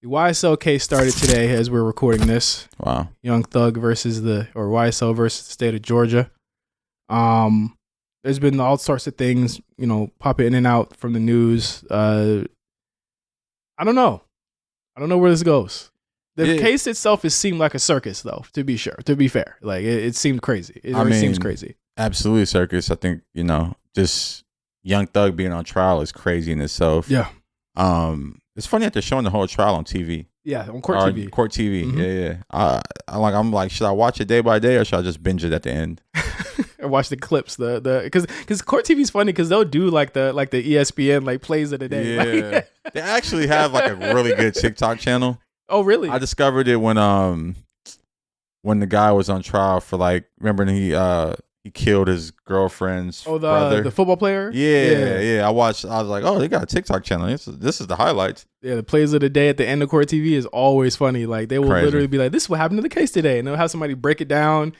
The YSL case started today as we're recording this. Wow. Young Thug versus YSL versus the state of Georgia. There's been all sorts of things, popping in and out from the news. I don't know. I don't know where this goes. The case itself seemed like a circus, though, to be fair. Like, it seemed crazy. It seems crazy. Absolutely circus. I think, just Young Thug being on trial is crazy in itself. Yeah. It's funny that they're showing the whole trial on TV. Yeah, on Court TV. Court TV. Mm-hmm. Yeah. I'm like, should I watch it day by day or should I just binge it at the end? Or watch the clips, because Court TV is funny because they'll do like the ESPN like plays of the day. Yeah, they actually have like a really good TikTok channel. Oh, really? I discovered it when the guy was on trial for remember he killed his girlfriend's brother. The football player. Yeah. I was like, oh, they got a TikTok channel. This is the highlights. Yeah, the plays of the day at the end of Court TV is always funny. Like they will literally be like, "This is what happened to the case today," and they'll have somebody break it down.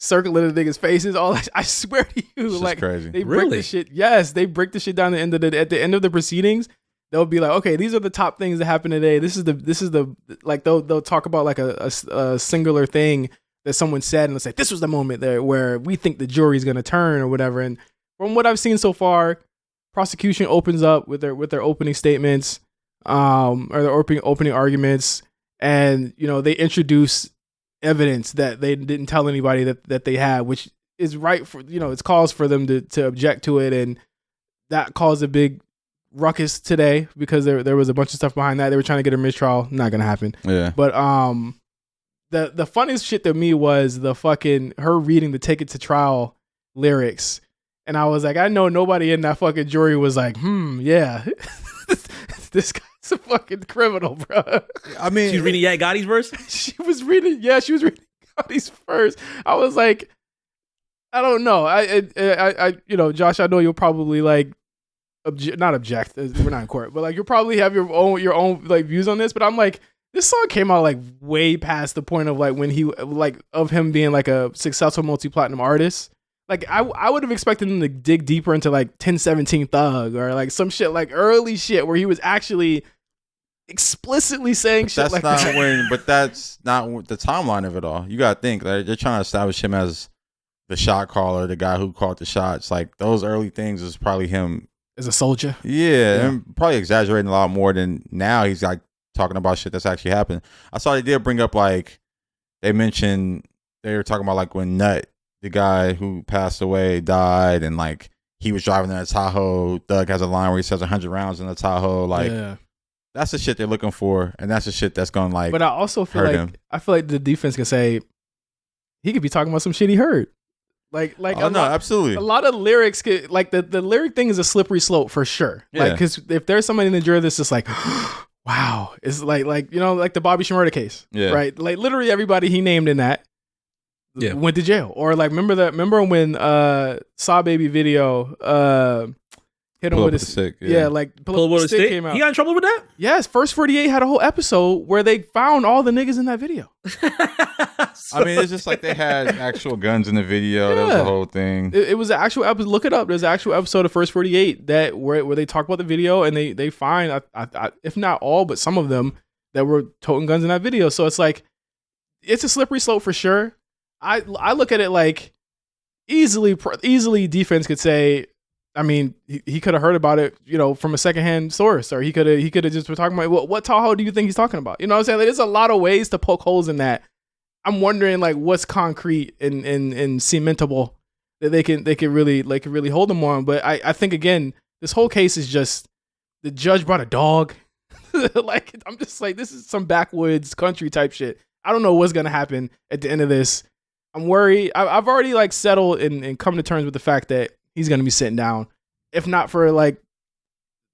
Circling the niggas' faces, all that. I swear to you, like crazy. They break the shit. Yes, they break the shit down at the end of the proceedings. They'll be like, okay, these are the top things that happened today. This is the like they'll talk about like a singular thing that someone said and they'll say this was the moment there where we think the jury's gonna turn or whatever. And from what I've seen so far, prosecution opens up with their opening statements, or their opening arguments, and they introduce evidence that they didn't tell anybody that they had, which is right for it's cause for them to object to it, and that caused a big ruckus today because there was a bunch of stuff behind that. They were trying to get a mistrial, not gonna happen. Yeah. But the funniest shit to me was the fucking her reading the "Take It to Trial" lyrics, and I was like, I know nobody in that fucking jury was like, yeah, this guy's a fucking criminal, bro. I mean, she's reading Yak Gotti's verse. She was reading Gotti's verse. I was like, I don't know. I Josh, I know you'll probably like not object. We're not in court, but like you'll probably have your own like views on this. But I'm like, this song came out like way past the point of like when he like of him being like a successful multi-platinum artist. Like I would have expected him to dig deeper into like 1017 Thug or like some shit like early shit where he was actually explicitly saying shit like that. But that's not the timeline of it all. You gotta think they're trying to establish him as the shot caller, the guy who called the shots. Like those early things is probably him as a soldier. Yeah, and probably exaggerating a lot more than now. He's like talking about shit that's actually happened. I saw they did bring up like they were talking about like when Nut, the guy who passed away, died, and like he was driving in a Tahoe. Thug has a line where he says 100 rounds in the Tahoe. Like that's the shit they're looking for, and that's the shit that's gonna like. But I also feel like the defense can say he could be talking about some shit he heard. Absolutely. A lot of lyrics could, like the lyric thing is a slippery slope for sure. Yeah. Like because if there's somebody in the jury that's just like, wow, it's like like the Bobby Shmurda case, right? Like literally everybody he named in that went to jail. Or like remember when Saw Baby video hit him with a stick. Like pull up with a stick came out. He got in trouble with that? Yes, First 48 had a whole episode where they found all the niggas in that video. I mean, it's just like they had actual guns in the video. That was the whole thing. It was an actual episode. Look it up. There's an actual episode of First 48 where they talk about the video and they find, if not all, but some of them that were toting guns in that video. So it's like, it's a slippery slope for sure. I look at it like easily defense could say, I mean, he could have heard about it, from a secondhand source, or he could have just been talking about what Tahoe do you think he's talking about? You know what I'm saying? Like, there's a lot of ways to poke holes in that. I'm wondering like what's concrete and cementable that they can really hold them on. But I think again, this whole case is just the judge brought a dog. Like I'm just like, this is some backwoods country type shit. I don't know what's gonna happen at the end of this. I'm worried. I've already like settled and come to terms with the fact that he's going to be sitting down, if not for like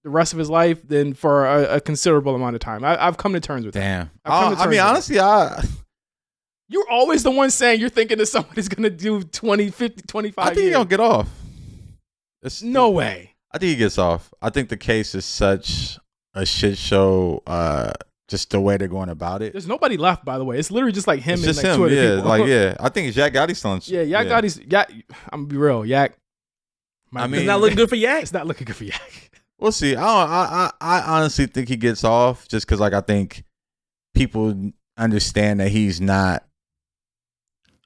the rest of his life, then for a considerable amount of time. I've come to terms with that. Damn. Honestly, you're always the one saying you're thinking that somebody's going to do 20, 50, 25 years. I think he'll get off. No way. I think he gets off. I think the case is such a shit show, just the way they're going about it. There's nobody left, by the way. It's literally just like him and like two other people. I think it's Yak Gotti's son. Gotti's. I'm gonna be real. Yak. It's not looking good for Yak. It's not looking good for Yak. We'll see. I honestly think he gets off just because, like, I think people understand that he's not.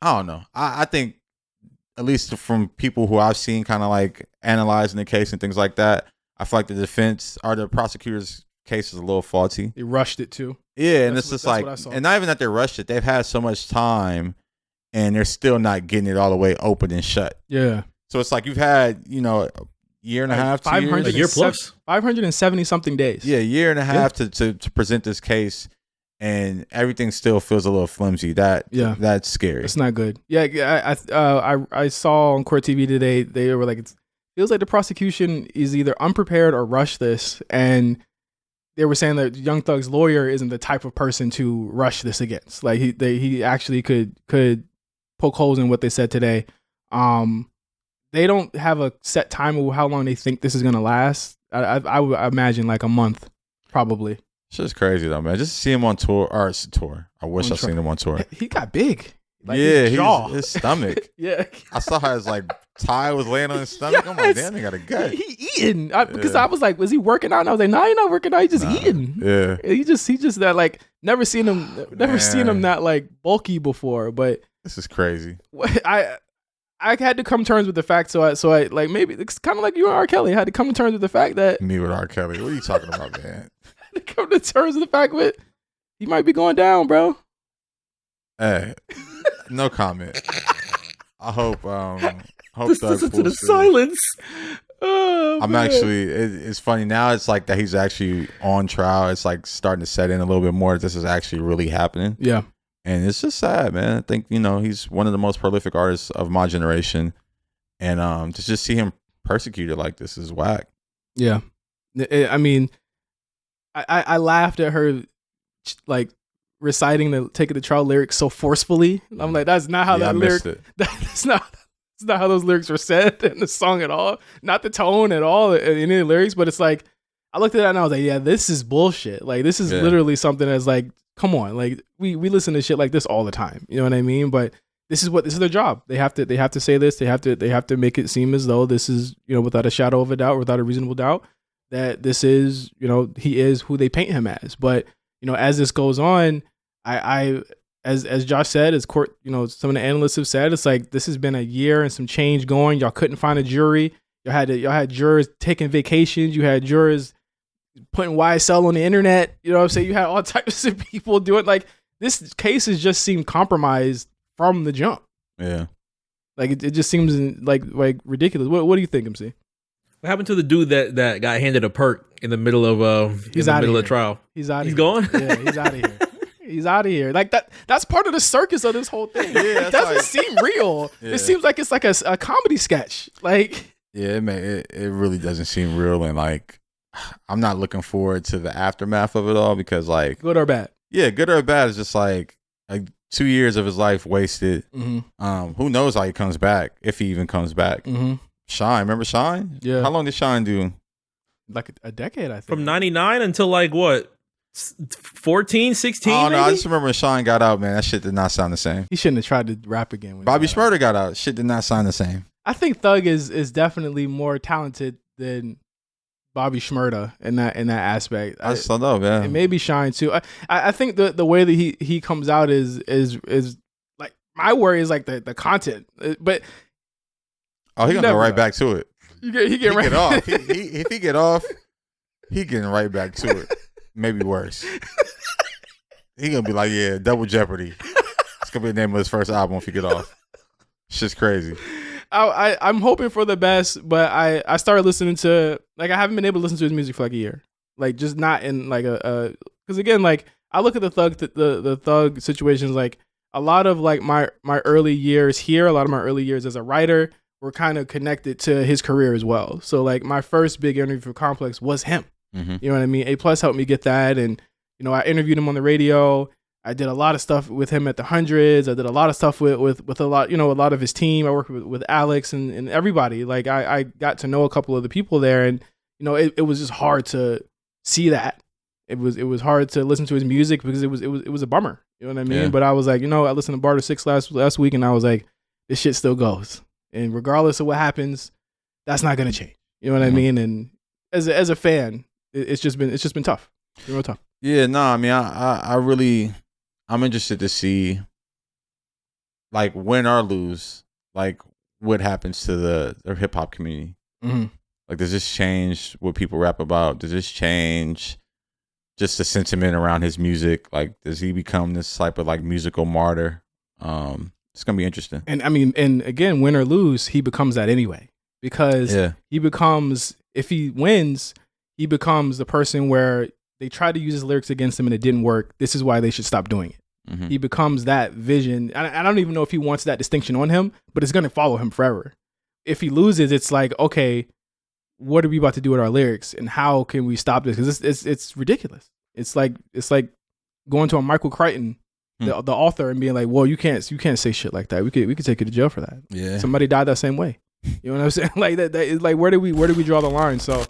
I don't know. I think, at least from people who I've seen kind of like analyzing the case and things like that, I feel like the defense or the prosecutor's case is a little faulty. They rushed it too. Yeah, and it's just like, and not even that they rushed it. They've had so much time, and they're still not getting it all the way open and shut. Yeah. So it's like you've had, a year and a half, 2 years. A year plus? 570 something days. Yeah, a year and a half to present this case, and everything still feels a little flimsy. That's scary. It's not good. Yeah, I saw on Court TV today, they were like, it feels like the prosecution is either unprepared or rushed this, and they were saying that Young Thug's lawyer isn't the type of person to rush this against. Like he actually could poke holes in what they said today. They don't have a set time of how long they think this is gonna last. I would imagine like a month, probably. It's just crazy though, man. Just to see him on tour. I wish I seen him on tour. He got big. Like his jaw, his stomach. Yeah, I saw how his tie was laying on his stomach. Yes. I'm like, damn, they got a gut. He eating because I was like, was he working out? And I was like, no, he's not working out. He's just eating. Yeah, he just that like never seen him that like bulky before. But this is crazy. I had to come to terms with the fact. So I like maybe it's kind of like you and R. Kelly. I had to come to terms with the fact that me with R. Kelly. What are you talking about, man? I had to come to terms with the fact that he might be going down, bro. Hey, no comment. I hope. Just listen to the silence. Oh, I'm actually. It's funny now. It's like that he's actually on trial. It's like starting to set in a little bit more. This is actually really happening. Yeah, and it's just sad, man. I think he's one of the most prolific artists of my generation, and to just see him persecuted like this is whack. Yeah, I mean, I laughed at her, like, reciting the "Take It to Trial" lyrics so forcefully. I'm like, that's not how that lyric. That's not how those lyrics were said in the song at all. Not the tone at all in any of the lyrics. But it's like, I looked at that and I was like, yeah, this is bullshit. Like, this is literally something that's like, come on, like we listen to shit like this all the time. You know what I mean? But this is their job. They have to say this. They have to make it seem as though this is, without a shadow of a doubt, without a reasonable doubt, that this is, he is who they paint him as. But as this goes on, as Josh said, as court, some of the analysts have said, it's like this has been a year and some change going. Y'all couldn't find a jury. Y'all had jurors taking vacations. You had jurors putting YSL on the internet. You know what I'm saying? You had all types of people doing, like, this case has just seemed compromised from the jump. Yeah. Like it just seems like ridiculous. What do you think, MC? What happened to the dude that got handed a perk in the middle of the trial? He's out. He's gone. Yeah, he's out of here. He's out of here. Like that's part of the circus of this whole thing. Yeah, it doesn't seem real. Yeah. It seems like it's like a comedy sketch. Like, yeah, it really doesn't seem real, and like I'm not looking forward to the aftermath of it all because, like, good or bad. Yeah, good or bad is just like 2 years of his life wasted. Mm-hmm. Who knows how he comes back, if he even comes back. Mm-hmm. Shine, remember Shine? Yeah. How long did Shine do? Like a decade, I think. From 99 until like what? 14, 16? Oh, no, maybe? I just remember when Shine got out, man. That shit did not sound the same. He shouldn't have tried to rap again. When Bobby Shmurda got out. Shit did not sound the same. I think Thug is definitely more talented than Bobby Shmurda in that aspect. I just don't know, man. And maybe Shine too. I think the way that he comes out is like, my worry is like the content. But he gonna go right back to it. He get right off. If he get off, he getting right back to it. Maybe worse. He gonna be like, yeah, Double Jeopardy. It's gonna be the name of his first album if he get off. Shit's crazy. I'm hoping for the best, but I started listening to, like, I haven't been able to listen to his music for like a year. Like, just not in like because again, like, I look at the Thug situations, like a lot of like my early years here, a lot of my early years as a writer were kind of connected to his career as well. So like my first big interview for Complex was him. Mm-hmm. You know what I mean? A+ helped me get that, and I interviewed him on the radio. I did a lot of stuff with him at the Hundreds. I did a lot of stuff with a lot, a lot of his team. I worked with Alex and everybody. Like I got to know a couple of the people there, and it was just hard to see that. It was hard to listen to his music because it was a bummer. You know what I mean? Yeah. But I was like, I listened to Barter 6 last week, and I was like, this shit still goes, and regardless of what happens, that's not gonna change. You know what I mean? And as a fan, it's just been tough. Real tough. Yeah, no, I mean, I really, I'm interested to see, like, win or lose, like, what happens to the hip hop community. Mm-hmm. Like, does this change what people rap about? Does this change just the sentiment around his music? Like, does he become this type of like musical martyr? It's gonna be interesting. And I mean, and again, win or lose, he becomes that anyway, because he becomes, if he wins, he becomes the person where they tried to use his lyrics against him and it didn't work. This is why they should stop doing it. Mm-hmm. He becomes that vision. I don't even know if he wants that distinction on him, but it's going to follow him forever. If he loses, it's like, okay, what are we about to do with our lyrics and how can we stop this? Because it's ridiculous. It's like going to a Michael Crichton, the author, and being like, well, you can't say shit like that. We could take you to jail for that. Yeah. Somebody died that same way. You know what I'm saying? Like that is like, where do we draw the line? So